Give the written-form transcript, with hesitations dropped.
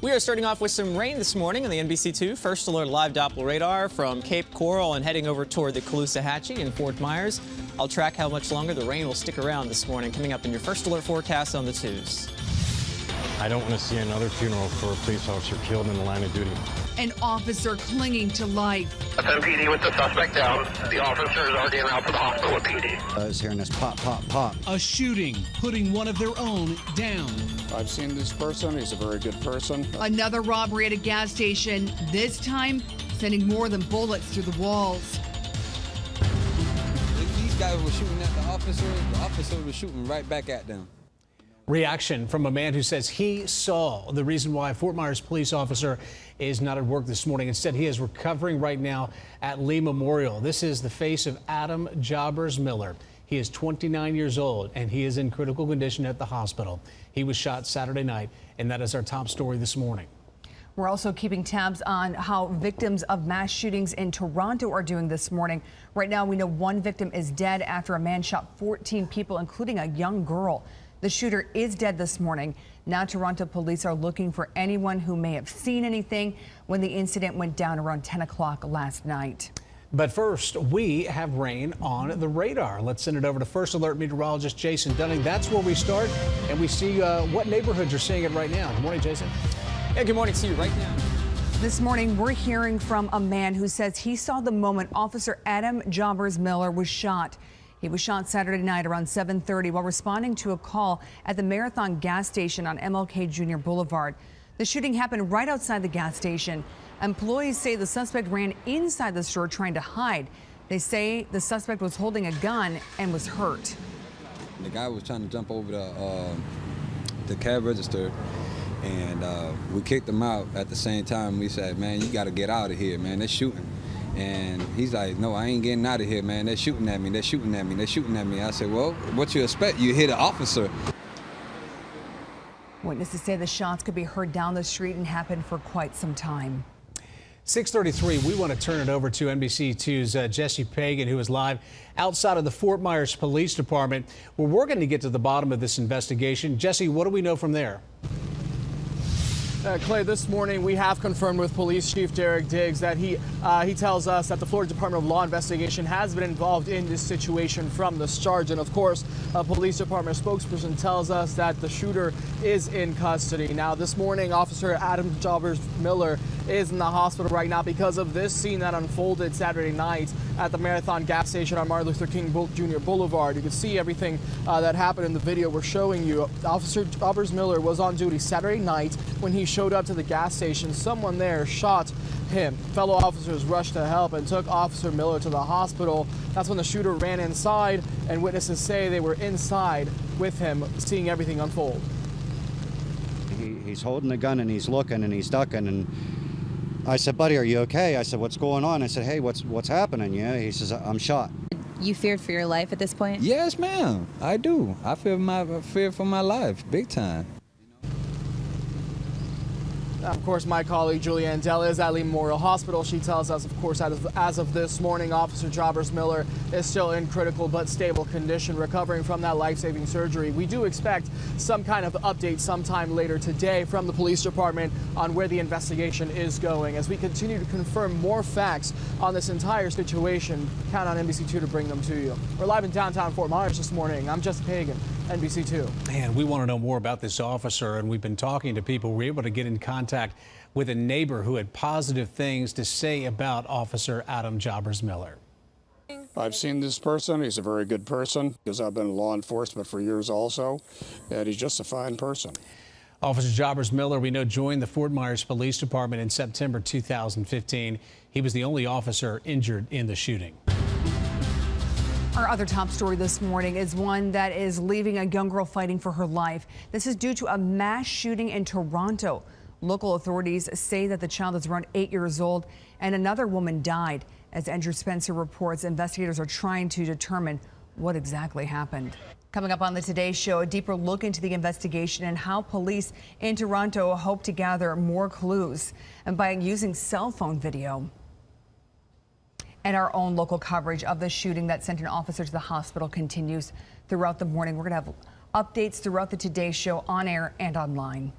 We are starting off with some rain this morning on the NBC2 First Alert Live Doppler radar from Cape Coral and heading over toward the Caloosahatchee in Fort Myers. I'll track how much longer the rain will stick around this morning, coming up in your First Alert forecast on the 2s. I don't want to see another funeral for a police officer killed in the line of duty. An officer clinging to life. MPD with the suspect down. The officer is already out for the hospital with PD. I was hearing this pop, pop, pop. A shooting, putting one of their own down. I've seen this person. He's a very good person. Another robbery at a gas station, this time sending more than bullets through the walls. These guys were shooting at the officer was shooting right back at them. Reaction from a man who says he saw the reason why a Fort Myers police officer is not at work this morning. Instead, he is recovering right now at Lee Memorial. This is the face of Adam Jobbers Miller. He is 29 years old and he is in critical condition at the hospital. He was shot Saturday night, and that is our top story this morning. We're also keeping tabs on how victims of mass shootings in Toronto are doing this morning. Right now, we know one victim is dead after a man shot 14 people, including a young girl. The shooter is dead this morning. Now Toronto police are looking for anyone who may have seen anything when the incident went down around 10 o'clock last night. But first, we have rain on the radar. Let's send it over to First Alert meteorologist Jason Dunning. That's where we start, and we see what neighborhoods are seeing it right now. Good morning, Jason. Yeah, good morning to you right now. This morning, we're hearing from a man who says he saw the moment Officer Adam Jobbers Miller was shot. He was shot Saturday night around 7:30 while responding to a call at the Marathon gas station on MLK Jr. Boulevard. The shooting happened right outside the gas station. Employees say the suspect ran inside the store trying to hide. They say the suspect was holding a gun and was hurt. The guy was trying to jump over the cab register, and we kicked him out. At the same time, we said, man, you got to get out of here, man, they're shooting. And he's like, no, I ain't getting out of here, man. They're shooting at me. They're shooting at me. They're shooting at me. I said, well, what you expect? You hit an officer. Witnesses say the shots could be heard down the street and happened for quite some time. 6:33, we want to turn it over to NBC2's Jesse Pagan, who is live outside of the Fort Myers Police Department. We're working to get to the bottom of this investigation. Jesse, what do we know from there? Clay, this morning we have confirmed with Police Chief Derek Diggs that he tells us that the Florida Department of Law Investigation has been involved in this situation from the start. And of course, a police department spokesperson tells us that the shooter is in custody. Now, this morning, Officer Adam Jobbers Miller is in the hospital right now because of this scene that unfolded Saturday night at the Marathon gas station on Martin Luther King Jr. Boulevard. You can see everything that happened in the video we're showing you. Officer Jobbers Miller was on duty Saturday night when he showed up to the gas station. Someone there shot him. Fellow officers rushed to help and took Officer Miller to the hospital. That's when the shooter ran inside, and witnesses say they were inside with him, seeing everything unfold. He's holding the gun and he's looking and he's ducking, and I said, buddy, are you okay? I said, what's going on? I said, hey, what's happening? Yeah, he says, I'm shot. You feared for your life at this point? Yes, ma'am, I do. I fear for my life, big time. Of course, my colleague Julianne Dell is at Lee Memorial Hospital. She tells us, of course, as of this morning, Officer Jobbers Miller is still in critical but stable condition, recovering from that life-saving surgery. We do expect some kind of update sometime later today from the police department on where the investigation is going. As we continue to confirm more facts on this entire situation, count on NBC2 to bring them to you. We're live in downtown Fort Myers this morning. I'm Jesse Pagan, NBC2. Man, we want to know more about this officer, and we've been talking to people. We're able to get in contact with a neighbor who had positive things to say about Officer Adam Jobbers Miller. I've seen this person. He's a very good person because I've been in law enforcement for years also, and he's just a fine person. Officer Jobbers Miller, we know, joined the Fort Myers Police Department in September 2015. He was the only officer injured in the shooting. Our other top story this morning is one that is leaving a young girl fighting for her life. This is due to a mass shooting in Toronto. Local authorities say that the child is around 8 years old and another woman died. As Andrew Spencer reports, investigators are trying to determine what exactly happened. Coming up on the Today Show, a deeper look into the investigation and how police in Toronto hope to gather more clues and by using cell phone video. And our own local coverage of the shooting that sent an officer to the hospital continues throughout the morning. We're going to have updates throughout the Today Show on air and online.